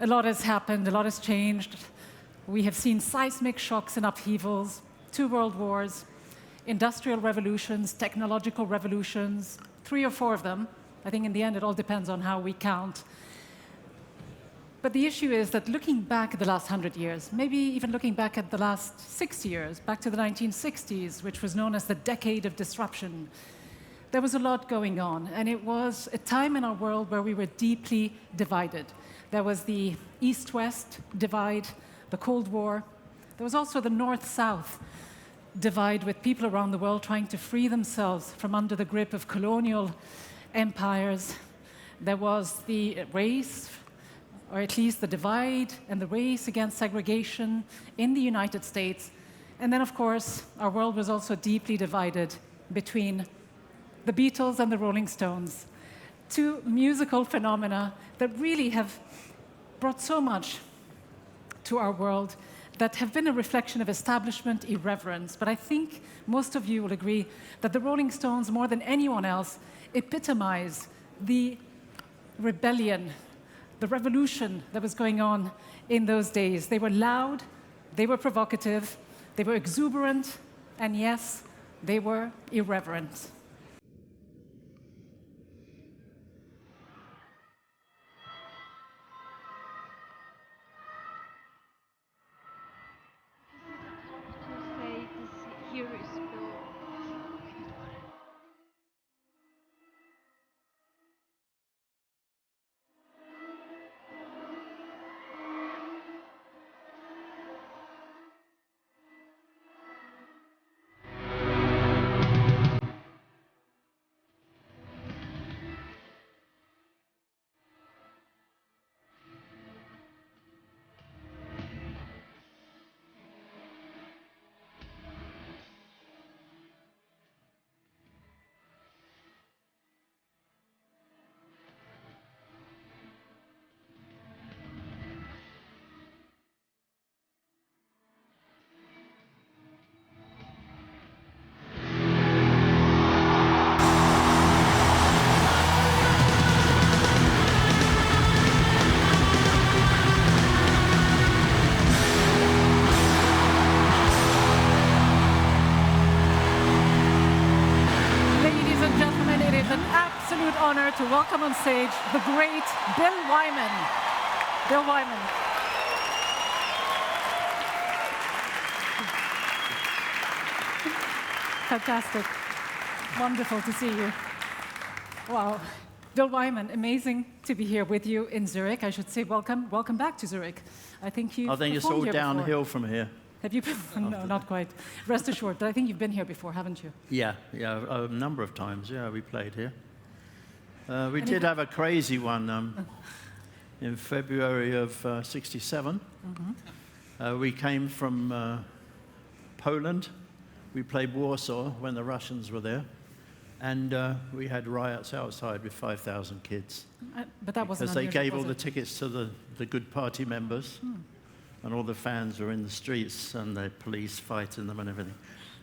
a lot has happened, a lot has changed. We have seen seismic shocks and upheavals, 2 world wars, industrial revolutions, technological revolutions, 3 or 4 of them. I think in the end it all depends on how we count. But the issue is that looking back at the last 100 years, maybe even looking back at the last 60 years, back to the 1960s, which was known as the decade of disruption, there was a lot going on. And it was a time in our world where we were deeply divided. There was the East-West divide, the Cold War. There was also the North-South divide, with people around the world trying to free themselves from under the grip of colonial empires. There was the race, or at least the divide and the race against segregation in the United States. And then, of course, our world was also deeply divided between the Beatles and the Rolling Stones, 2 musical phenomena that really have brought so much to our world, that have been a reflection of establishment irreverence. But I think most of you will agree that the Rolling Stones, more than anyone else, epitomize the rebellion, the revolution that was going on in those days. They were loud, they were provocative, they were exuberant, and yes, they were irreverent. Honor to welcome on stage the great Bill Wyman. Bill Wyman. Fantastic. Wonderful to see you. Wow. Bill Wyman, amazing to be here with you in Zurich. I should say welcome back to Zurich. I think it's all downhill from here. Have you been? No, not quite. Rest assured, but I think you've been here before, haven't you? Yeah, a number of times. Yeah, we played here. We did have a crazy one in February of '67. We came from Poland. We played Warsaw when the Russians were there. And we had riots outside with 5,000 kids. But that wasn't because they gave all the tickets to the good party members. And all the fans were in the streets, and the police fighting them and everything.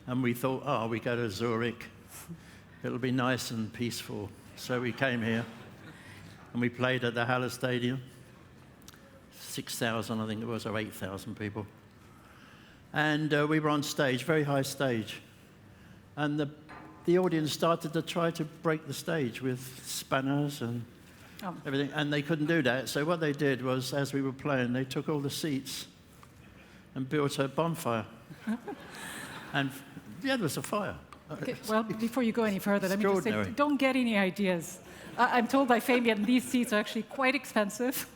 And we thought, oh, we go to Zurich. It'll be nice and peaceful. So we came here, and we played at the Halle Stadium. 6,000, I think it was, or 8,000 people. And we were on stage, very high stage. And the audience started to try to break the stage with spanners and everything, and they couldn't do that. So what they did was, as we were playing, they took all the seats and built a bonfire. And yeah, there was a fire. Okay, well, before you go any further, let me just say, don't get any ideas. I'm told by Fabian these seats are actually quite expensive.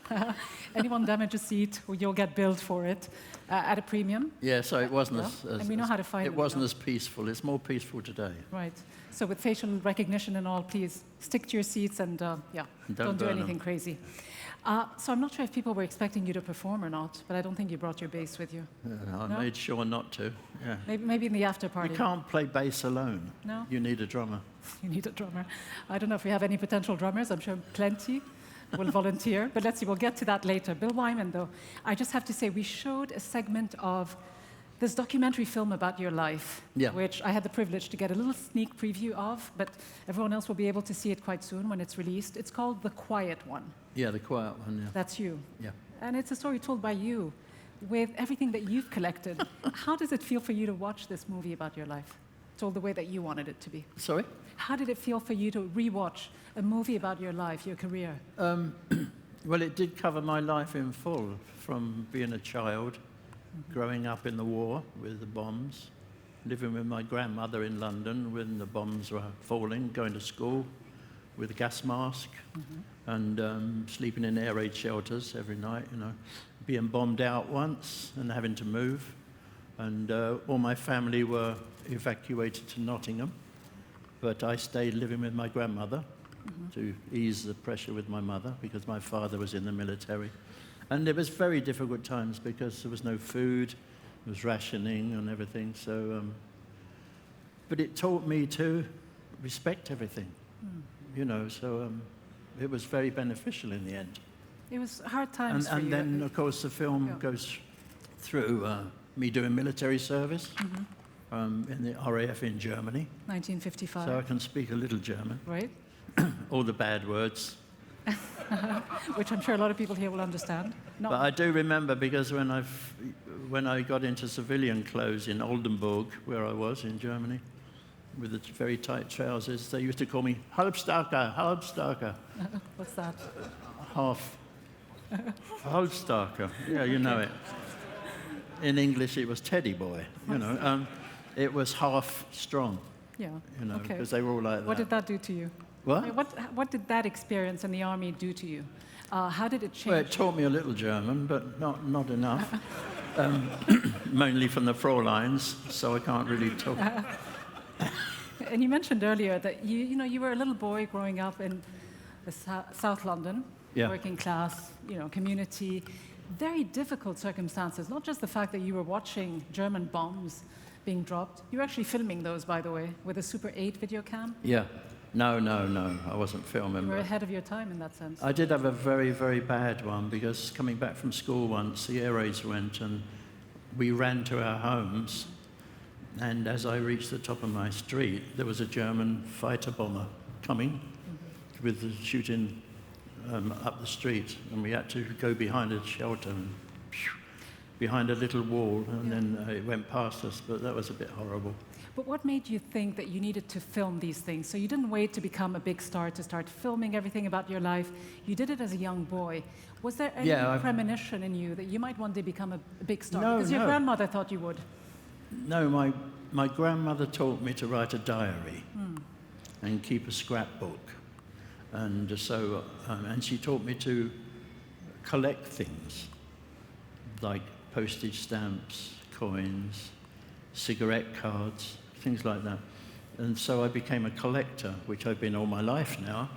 Anyone damage a seat, you'll get billed for it at a premium. Yeah, so it wasn't and we know how to find it wasn't as peaceful. It's more peaceful today. Right. So with facial recognition and all, please stick to your seats and don't do anything crazy. So I'm not sure if people were expecting you to perform or not, but I don't think you brought your bass with you. I made sure not to. Yeah. Maybe in the after party. You can't play bass alone. No. You need a drummer. You need a drummer. I don't know if we have any potential drummers. I'm sure plenty will volunteer. But let's see, we'll get to that later. Bill Wyman, though, I just have to say, we showed a segment of this documentary film about your life, which I had the privilege to get a little sneak preview of, but everyone else will be able to see it quite soon when it's released. It's called The Quiet One. Yeah, The Quiet One, yeah. That's you. Yeah. and it's a story told by you with everything that you've collected. How does it feel for you to watch this movie about your life, told the way that you wanted it to be? Sorry? How did it feel for you to rewatch a movie about your life, your career? Well, it did cover my life in full, from being a child, growing up in the war with the bombs, living with my grandmother in London when the bombs were falling, going to school with a gas mask, and sleeping in air raid shelters every night, being bombed out once and having to move. And all my family were evacuated to Nottingham, but I stayed living with my grandmother to ease the pressure with my mother, because my father was in the military. And it was very difficult times because there was no food, there was rationing and everything. So, but it taught me to respect everything, so it was very beneficial in the end. It was hard times for you. And then, of course, the film goes through me doing military service in the RAF in Germany. 1955. So I can speak a little German. Right. All the bad words. Which I'm sure a lot of people here will understand. But I do remember, because when I got into civilian clothes in Oldenburg, where I was in Germany, with the very tight trousers, they used to call me Halbstarker, Halbstarker. What's that? Half. Halbstarker. Yeah, you know it. In English, it was teddy boy. It was half strong. Yeah. Because they were all like that. What did that do to you? What? What did that experience in the army do to you? How did it change? Well, it taught me a little German, but not enough. Mainly from the Fräuleins, so I can't really talk. And you mentioned earlier that you were a little boy growing up in the South London, working class, community, very difficult circumstances. Not just the fact that you were watching German bombs being dropped. You were actually filming those, by the way, with a Super 8 video cam. Yeah. No, I wasn't filming. You were ahead of your time in that sense. I did have a very, very bad one, because coming back from school once, the air raids went and we ran to our homes, and as I reached the top of my street, there was a German fighter bomber coming with the shooting up the street, and we had to go behind a shelter and behind a little wall, and then it went past us, but that was a bit horrible. But what made you think that you needed to film these things? So you didn't wait to become a big star to start filming everything about your life. You did it as a young boy. Was there any premonition in you that you might one day become a big star? No, because your grandmother thought you would. No, my grandmother taught me to write a diary and keep a scrapbook. And so, and she taught me to collect things like postage stamps, coins, cigarette cards, things like that. And so I became a collector, which I've been all my life now.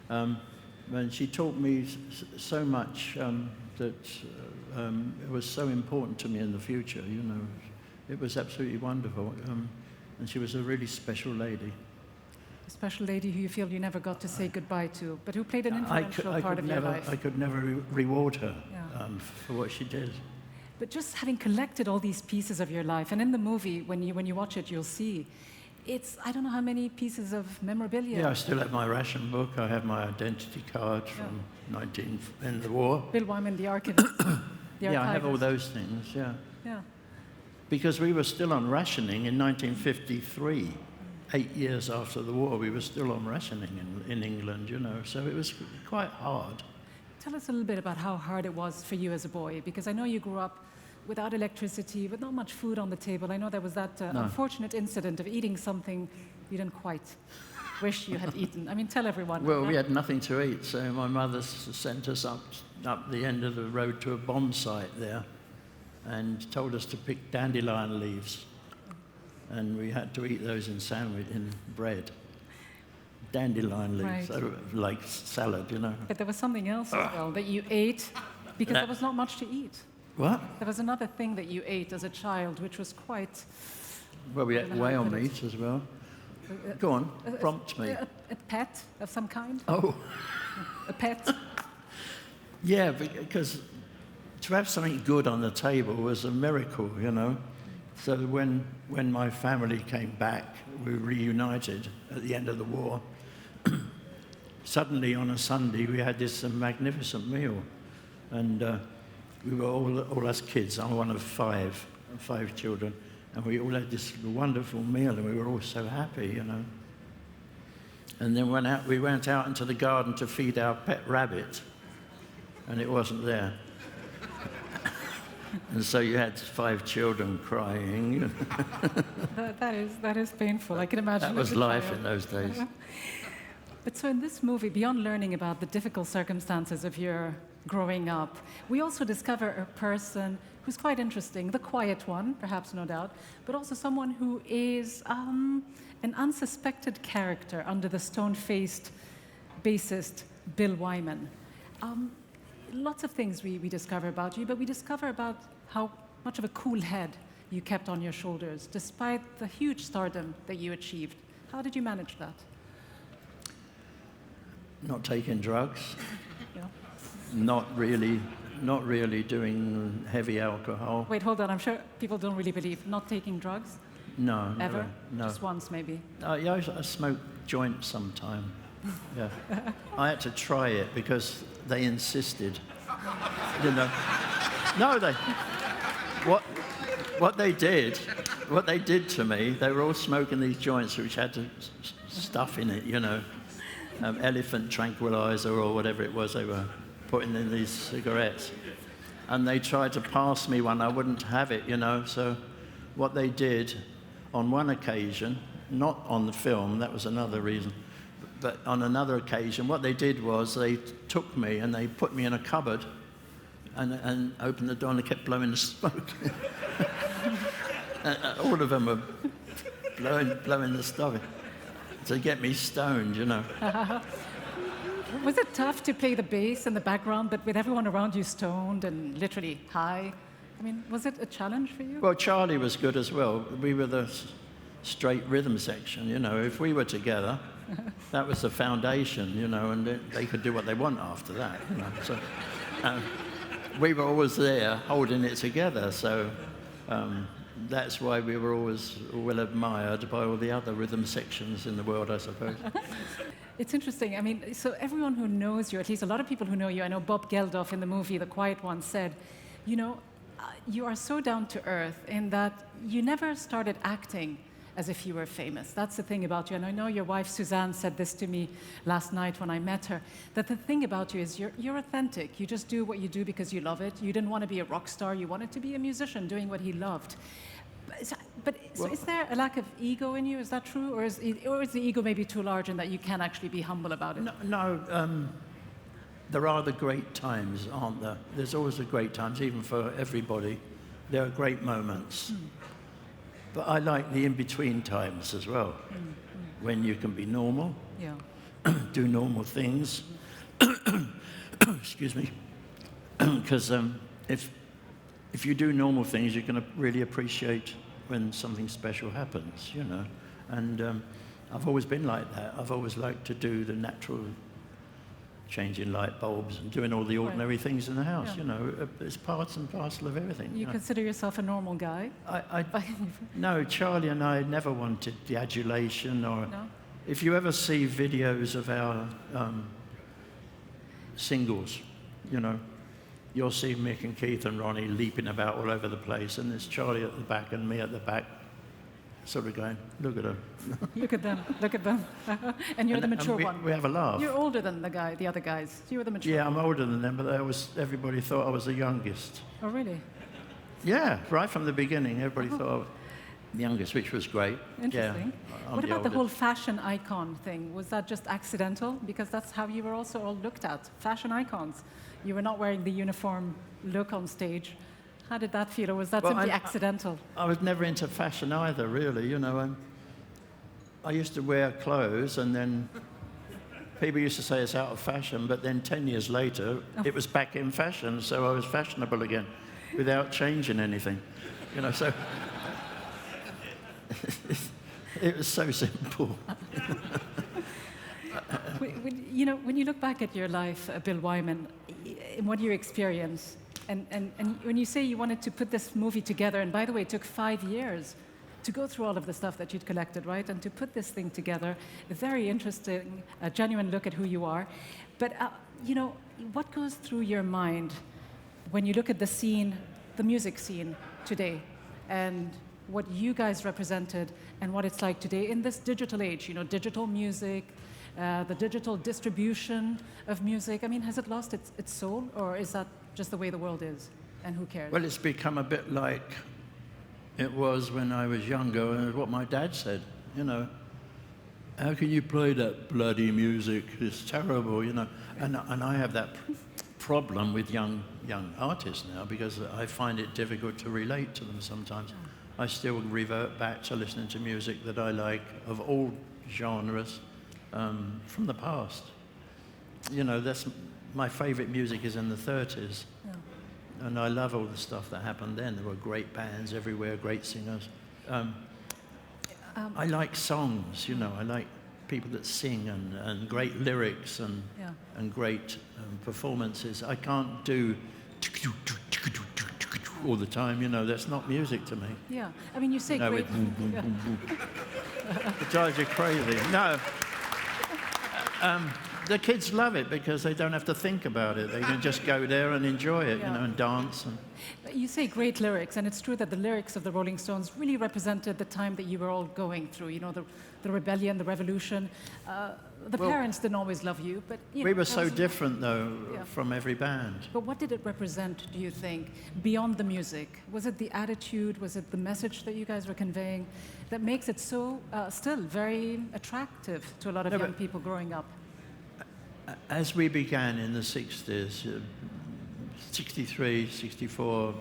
And she taught me so much that it was so important to me in the future, It was absolutely wonderful. And she was a really special lady. A special lady who you feel you never got to say goodbye to, but who played an influential part of your life. I could never reward her for what she did. But just having collected all these pieces of your life, and in the movie, when you watch it, you'll see, it's, I don't know how many pieces of memorabilia. Yeah, I still have my ration book. I have my identity card from in the war. Bill Wyman, the archivist. Yeah, I have all those things, yeah. Yeah. Because we were still on rationing in 1953. 8 years after the war, we were still on rationing in England, so it was quite hard. Tell us a little bit about how hard it was for you as a boy, because I know you grew up without electricity, with not much food on the table. I know there was that unfortunate incident of eating something you didn't quite wish you had eaten. I mean, tell everyone. Well, we had nothing to eat, so my mother sent us up the end of the road to a bomb site there and told us to pick dandelion leaves. And we had to eat those in bread. Dandelion leaves, like salad, But there was something else as well that you ate, because there was not much to eat. What? There was another thing that you ate as a child, which was quite... Well, we ate whale meat as well. Go on, prompt me. A pet of some kind? Oh. A pet? Yeah, because to have something good on the table was a miracle, So when my family came back, we reunited at the end of the war. Suddenly on a Sunday, we had this magnificent meal. And we were all us kids. I'm one of five children, and we all had this wonderful meal, and we were all so happy, you know. And then we went out into the garden to feed our pet rabbit, and it wasn't there. And so you had 5 children crying. that is painful. I can imagine. That was life in those days. But so in this movie, beyond learning about the difficult circumstances of your growing up, we also discover a person who's quite interesting, the quiet one, perhaps, no doubt, but also someone who is an unsuspected character under the stone-faced bassist Bill Wyman. Lots of things we discover about you, but we discover about how much of a cool head you kept on your shoulders, despite the huge stardom that you achieved. How did you manage that? Not taking drugs, Yeah. not really doing heavy alcohol. Wait, hold on. I'm sure people don't really believe. Not taking drugs? No, Ever? no. Just once, maybe? Yeah, I smoked joints sometime. Yeah. I had to try it because they insisted. You know. No, what they did to me, they were all smoking these joints which had stuff in it, you know. Elephant tranquilizer or whatever it was they were putting in these cigarettes. And they tried to pass me one, I wouldn't have it, you know. So what they did on one occasion, not on the film, that was another reason, but on another occasion, what they did was they took me and they put me in a cupboard and opened the door and they kept blowing the smoke. All of them were blowing the stuff in to get me stoned, you know. Was it tough to play the bass in the background, but with everyone around you stoned and literally high? I mean, was it a challenge for you? Well, Charlie was good as well. We were the straight rhythm section, you know. If we were together, that was the foundation, you know, and they could do what they want after that, you know. So we were always there holding it together, so that's why we were always well admired by all the other rhythm sections in the world, I suppose. It's interesting. I mean, so everyone who knows you, at least a lot of people who know you, I know Bob Geldof in the movie The Quiet One said, you know, you are so down to earth in that you never started acting as if you were famous. That's the thing about you. And I know your wife, Suzanne, said this to me last night when I met her, that the thing about you is you're authentic. You just do what you do because you love it. You didn't want to be a rock star. You wanted to be a musician doing what he loved. So is there a lack of ego in you? Is that true? Or is the ego maybe too large and that you can actually be humble about it? No, there are the great times, aren't there? There's always the great times, even for everybody. There are great moments. But I like the in-between times as well, when you can be normal, do normal things. Excuse me. Because if you do normal things, you're going to really appreciate when something special happens, you know. And I've always been like that. I've always liked to do the natural changing light bulbs and doing all the ordinary things in the house, you know. It's part and parcel of everything. You consider yourself a normal guy? No, Charlie and I never wanted the adulation or... No? If you ever see videos of our singles, you know, you'll see Mick and Keith and Ronnie leaping about all over the place, and there's Charlie at the back and me at the back, sort of going, look at her. Look at them. And you're the mature one. We have a laugh. You're older than the other guys. You were the mature one. Yeah, I'm older than them, but everybody thought I was the youngest. Oh, really? Yeah, right from the beginning, everybody thought I was the youngest, which was great. Interesting. Yeah, what about the whole fashion icon thing? Was that just accidental? Because that's how you were also all looked at, fashion icons. You were not wearing the uniform look on stage. How did that feel, or was that simply accidental? I was never into fashion either, really. You know, I used to wear clothes, and then people used to say it's out of fashion, but then 10 years later, it was back in fashion, so I was fashionable again, without changing anything. You know, so it was so simple. You know, when you look back at your life, Bill Wyman, and what you experienced, and when you say you wanted to put this movie together, and by the way, it took 5 years to go through all of the stuff that you'd collected, right? And to put this thing together, a very interesting, genuine look at who you are. But, you know, what goes through your mind when you look at the scene, the music scene today, and what you guys represented and what it's like today in this digital age, you know, digital music, the digital distribution of music, I mean, has it lost its soul, or is that just the way the world is, and who cares? Well, it's become a bit like it was when I was younger, and what my dad said, you know, how can you play that bloody music? It's terrible, you know. And I have that problem with young artists now, because I find it difficult to relate to them sometimes. I still revert back to listening to music that I like, of all genres, from the past. You know, that's my favorite music is in the 30s. Yeah. And I love all the stuff that happened then. There were great bands everywhere, great singers. I like songs, you know. I like people that sing and great lyrics and great performances. I can't do all the time, you know. That's not music to me. Yeah, I mean, you say great. It drives you crazy. No. The kids love it because they don't have to think about it. They can just go there and enjoy it, you know, and dance. You say great lyrics, and it's true that the lyrics of the Rolling Stones really represented the time that you were all going through, you know, the rebellion, the revolution. Parents didn't always love you, but... You we know, were so different, though, from every band. But what did it represent, do you think, beyond the music? Was it the attitude, was it the message that you guys were conveying that makes it so still very attractive to a lot of young people growing up? As we began in the 60s, 63, 64,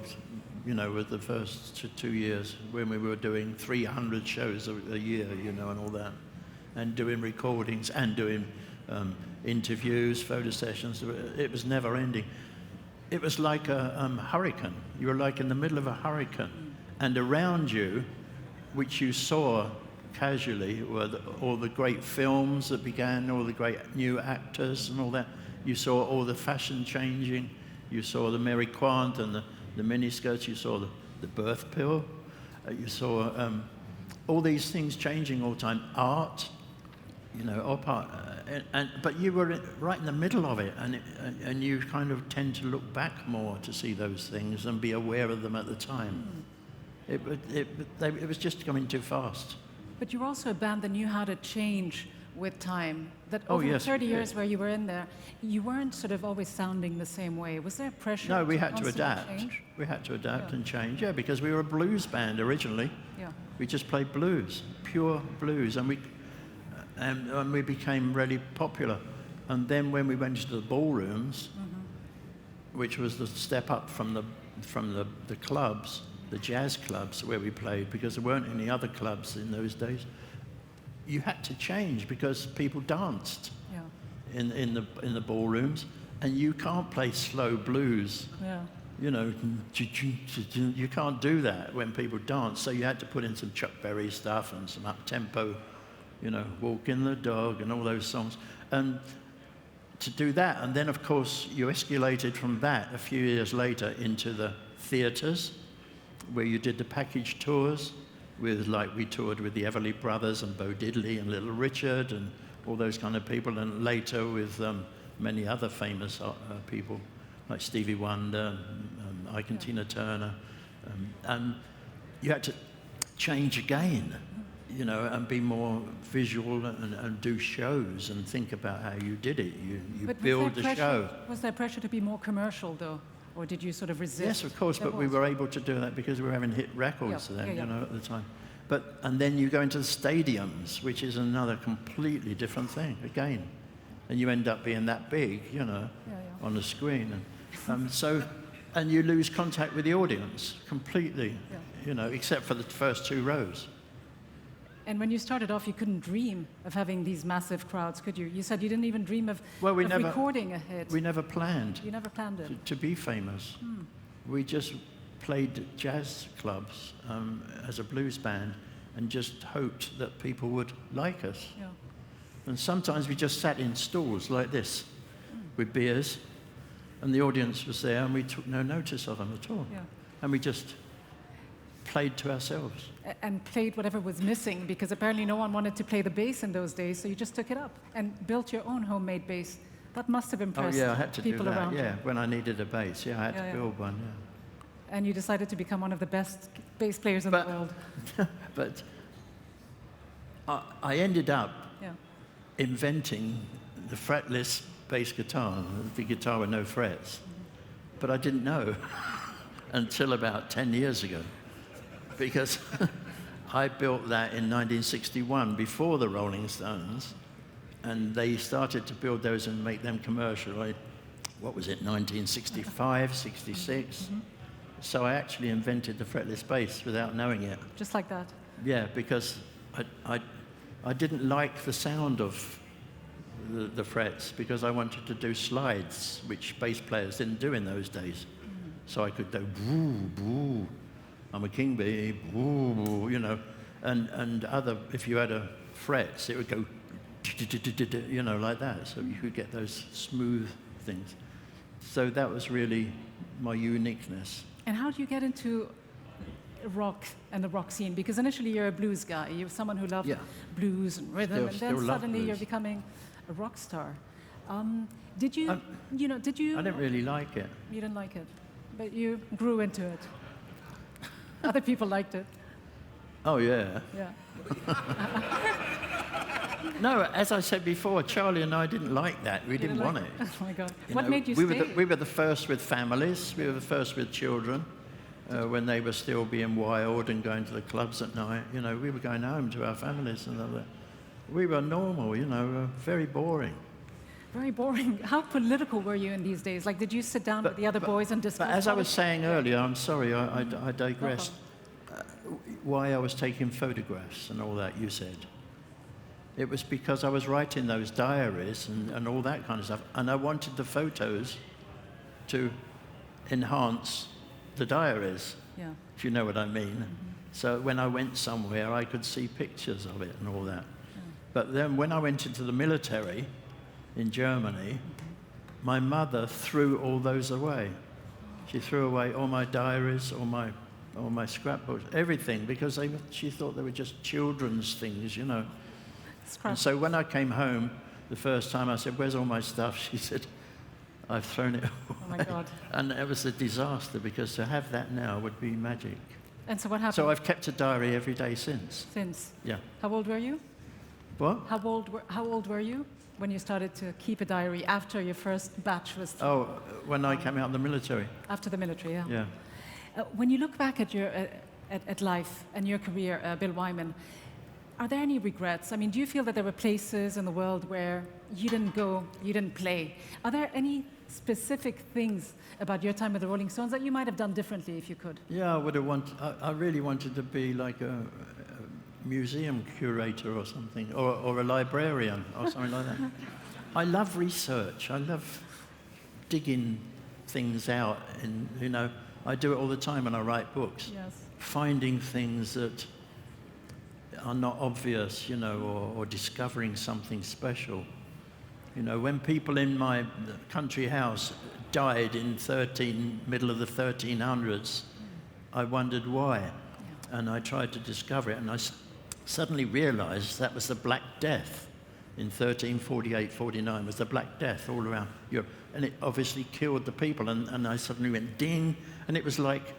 you know, with the first 2 years when we were doing 300 shows a year, you know, and all that, and doing recordings and doing interviews, photo sessions. It was never ending. It was like a hurricane. You were like in the middle of a hurricane, and around you, which you saw casually, were all the great films that began, all the great new actors and all that. You saw all the fashion changing. You saw the Mary Quant and the miniskirts. You saw the birth pill. You saw all these things changing all the time. Art, you know, op art. But you were right in the middle of it, and you kind of tend to look back more to see those things and be aware of them at the time. It was just coming too fast. But you're also a band that knew how to change with time. That over the 30 years where you were in there, you weren't sort of always sounding the same way. Was there pressure? No, we had to adapt. Change? We had to adapt and change, because we were a blues band originally. Yeah. We just played blues, pure blues, and we became really popular. And then when we went into the ballrooms, which was the step up from the clubs, the jazz clubs where we played, because there weren't any other clubs in those days, you had to change because people danced in the ballrooms, and you can't play slow blues. Yeah. You know, you can't do that when people dance. So you had to put in some Chuck Berry stuff and some up-tempo, you know, Walking the Dog and all those songs. And to do that, and then of course you escalated from that a few years later into the theatres, where you did the package tours with, like, we toured with the Everly Brothers and Bo Diddley and Little Richard and all those kind of people, and later with many other famous people like Stevie Wonder, Ike and Tina Turner, and you had to change again, you know, and be more visual and do shows and think about how you did it. You build the show. Was there pressure to be more commercial, though? Or did you sort of resist? Yes, of course, but we were able to do that because we were having hit records then, you know, at the time. And then you go into the stadiums, which is another completely different thing, again. And you end up being that big, you know, on the screen. And you lose contact with the audience completely, you know, except for the first 2 rows. And when you started off, you couldn't dream of having these massive crowds, could you? You said you didn't even dream of recording a hit. We never planned. You never planned it? To be famous. We just played jazz clubs as a blues band and just hoped that people would like us. Yeah. And sometimes we just sat in stalls like this with beers, and the audience was there, and we took no notice of them at all. Yeah. And we just played to ourselves. And played whatever was missing, because apparently no one wanted to play the bass in those days, so you just took it up and built your own homemade bass That must have Oh, impressed yeah, I had to do people that, around yeah. you. When I needed a bass, yeah, I had to build one, yeah. And you decided to become one of the best bass players in the world. But I ended up Yeah. inventing the fretless bass guitar, the guitar with no frets. But I didn't know until about 10 years ago, because I built that in 1961 before the Rolling Stones, and they started to build those and make them commercial. What was it, 1965, 66? So I actually invented the fretless bass without knowing it. Just like that. Yeah, because I didn't like the sound of the frets, because I wanted to do slides, which bass players didn't do in those days. So I could go, boo, boo, I'm a king bee, boo, boo, you know, and other, if you had a frets, it would go, you know, like that. So you could get those smooth things. So that was really my uniqueness. And how do you get into rock and the rock scene? Because initially you're a blues guy. You're someone who loved blues and rhythm, and then suddenly you're becoming a rock star. Did you, I didn't really like it. You didn't like it, but you grew into it. Other people liked it. Oh, yeah. Yeah. No, as I said before, Charlie and I didn't like that. We didn't want it. Oh, my God. You What know, made you we stay? we were the first with families. We were the first with children when they were still being wild and going to the clubs at night. You know, we were going home to our families and all that. We were normal, you know, very boring. Very boring. How political were you in these days? Like, did you sit down with the other boys and discuss? But as I was politics? saying earlier, I'm sorry, I digressed. Why I was taking photographs and all that, you said. It was because I was writing those diaries and all that kind of stuff, and I wanted the photos to enhance the diaries, if you know what I mean. So when I went somewhere, I could see pictures of it and all that. But then when I went into the military in Germany, my mother threw all those away. She threw away all my diaries, all my scrapbooks, everything, because she thought they were just children's things, you know. And so when I came home the first time, I said, "Where's all my stuff?" She said, "I've thrown it away." Oh, my God. And it was a disaster, because to have that now would be magic. And so what happened? So I've kept a diary every day since. Since? Yeah. How old were you? What? How old were you when you started to keep a diary after your first batch was through? Oh, when I came out of the military. After the military, yeah. Yeah. When you look back at your at life and your career, Bill Wyman, are there any regrets? I mean, do you feel that there were places in the world where you didn't go, you didn't play? Are there any specific things about your time with the Rolling Stones that you might have done differently if you could? Yeah, I really wanted to be like a museum curator or something, or a librarian or something like that. I love research. I love digging things out, and you know, I do it all the time when I write books. Yes. Finding things that are not obvious, you know, or discovering something special. You know, when people in my country house died in middle of the 1300s, I wondered why, and I tried to discover it, and I suddenly realized that was the Black Death in 1348-49, was the Black Death all around Europe, and it obviously killed the people, and I suddenly went ding, and it was like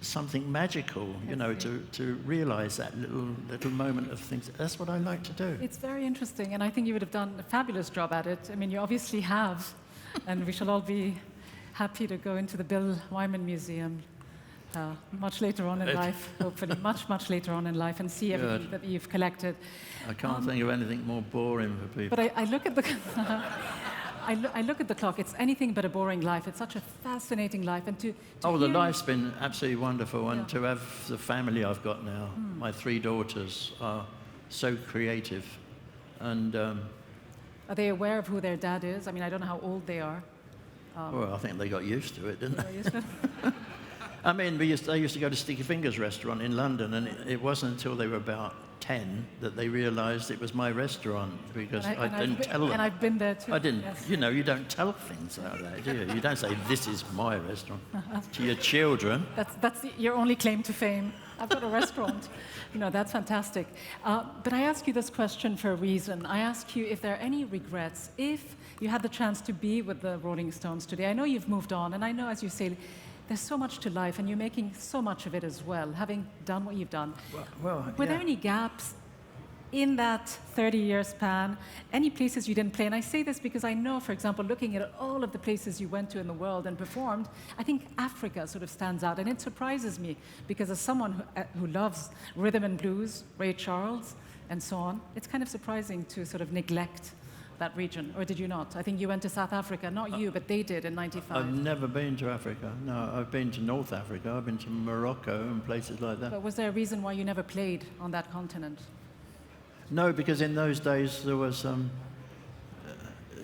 something magical, you know, to realize that little moment of things. That's what I like to do. It's very interesting, and I think you would have done a fabulous job at it. I mean, you obviously have, and we shall all be happy to go into the Bill Wyman Museum much later on in life, hopefully, much later on in life, and see everything that you've collected. I can't think of anything more boring for people. But I look at the... I look at the clock. It's anything but a boring life. It's such a fascinating life. And to the life's been absolutely wonderful. And to have the family I've got now, my 3 daughters are so creative. And are they aware of who their dad is? I mean, I don't know how old they are. Well, I think they got used to it, didn't they? Used to it? I mean, I used to go to Sticky Fingers restaurant in London, and it wasn't until they were about 10 that they realized it was my restaurant, because I didn't tell them. And I've been there too. I didn't. Yes. You know, you don't tell things like that, do you? You don't say, "This is my restaurant" to your children. That's your only claim to fame. I've got a restaurant. You know, that's fantastic. But I ask you this question for a reason. I ask you if there are any regrets, if you had the chance to be with the Rolling Stones today. I know you've moved on, and I know, as you say, there's so much to life, and you're making so much of it as well, having done what you've done. Were there any gaps in that 30-year span, any places you didn't play? And I say this because I know, for example, looking at all of the places you went to in the world and performed, I think Africa sort of stands out. And it surprises me because as someone who loves rhythm and blues, Ray Charles, and so on, it's kind of surprising to sort of neglect that region. Or did you not? I think you went to South Africa, not you, but they did in '95. I've never been to Africa. No, I've been to North Africa. I've been to Morocco and places like that. But was there a reason why you never played on that continent? No, because in those days there was,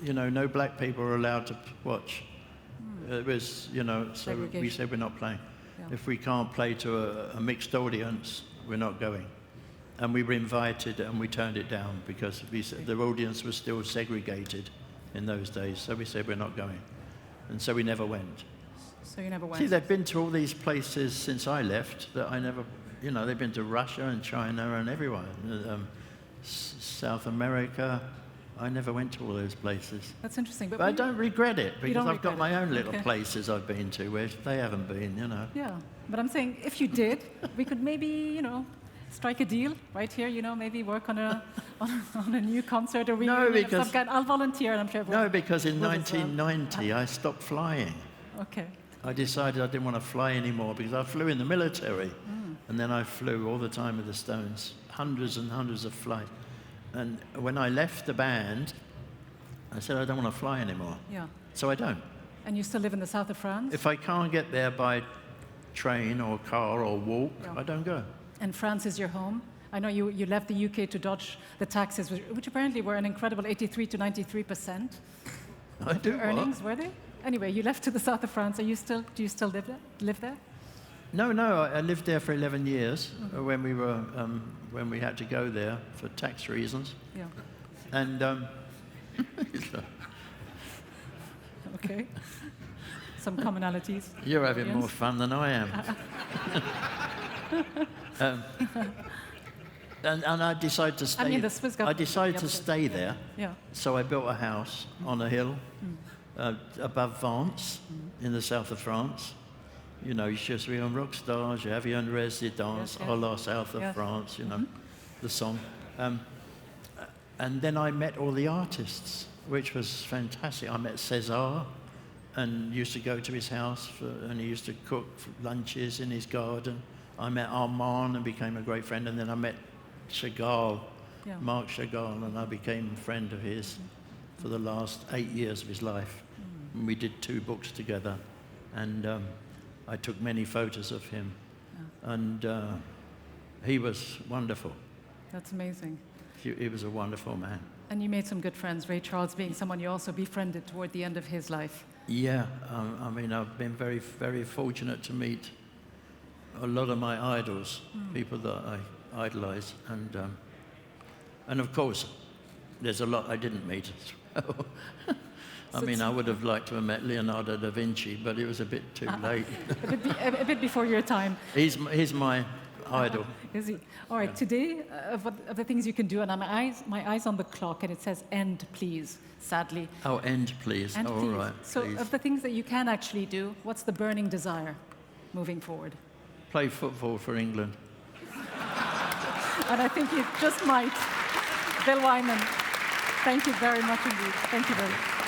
no black people were allowed to watch. It was, so we said we're not playing. Yeah. If we can't play to a mixed audience, we're not going. And we were invited and we turned it down because we said the audience was still segregated in those days. So we said we're not going. And so we never went. So you never went? See, they've been to all these places since I left that I never, they've been to Russia and China and everywhere. South America. I never went to all those places. That's interesting. But I don't regret it because I've got my own little Okay. places I've been to where they haven't been, Yeah, but I'm saying if you did, we could maybe, strike a deal right here, maybe work on a on a new concert or reunion of some kind. I'll volunteer and I'm sure everyone No, because in will as well. 1990 I stopped flying. Okay. I decided I didn't want to fly anymore because I flew in the military. And then I flew all the time with the Stones, hundreds and hundreds of flights. And when I left the band, I said, I don't want to fly anymore. Yeah. So I don't. And you still live in the south of France? If I can't get there by train or car or walk, I don't go. And France is your home? I know you left the UK to dodge the taxes, which apparently were an incredible 83 to 93%. I do what? Earnings, were they? Anyway, you left to the south of France. Do you still live there? No, I lived there for 11 years when we had to go there for tax reasons. Yeah. And Okay. Some commonalities. you're having more fun than I am. And I decided to stay. I mean, the Swiss government. I decided to stay there. Yeah. So I built a house on a hill above Vence in the south of France. Je suis un rockstar, je have une résidence à la south of France, the song. And then I met all the artists, which was fantastic. I met César and used to go to his house and he used to cook lunches in his garden. I met Armand and became a great friend. And then I met Chagall, Marc Chagall, and I became a friend of his for the last 8 years of his life. And we did 2 books together. And I took many photos of him. And he was wonderful. That's amazing. He was a wonderful man. And you made some good friends, Ray Charles being someone you also befriended toward the end of his life. Yeah, I've been very, very fortunate to meet a lot of my idols, people that I idolize. And of course, there's a lot I didn't meet as well. I would have liked to have met Leonardo da Vinci, but it was a bit too late. a bit before your time. He's my idol. Is he? All right, today, of the things you can do, and my eyes on the clock, and it says end, please, sadly. Oh, end, please. End, all please. right, So please. of the things that you can actually do, what's the burning desire moving forward? Play football for England. And I think you just might. Bill Wyman, thank you very much indeed. Thank you very much.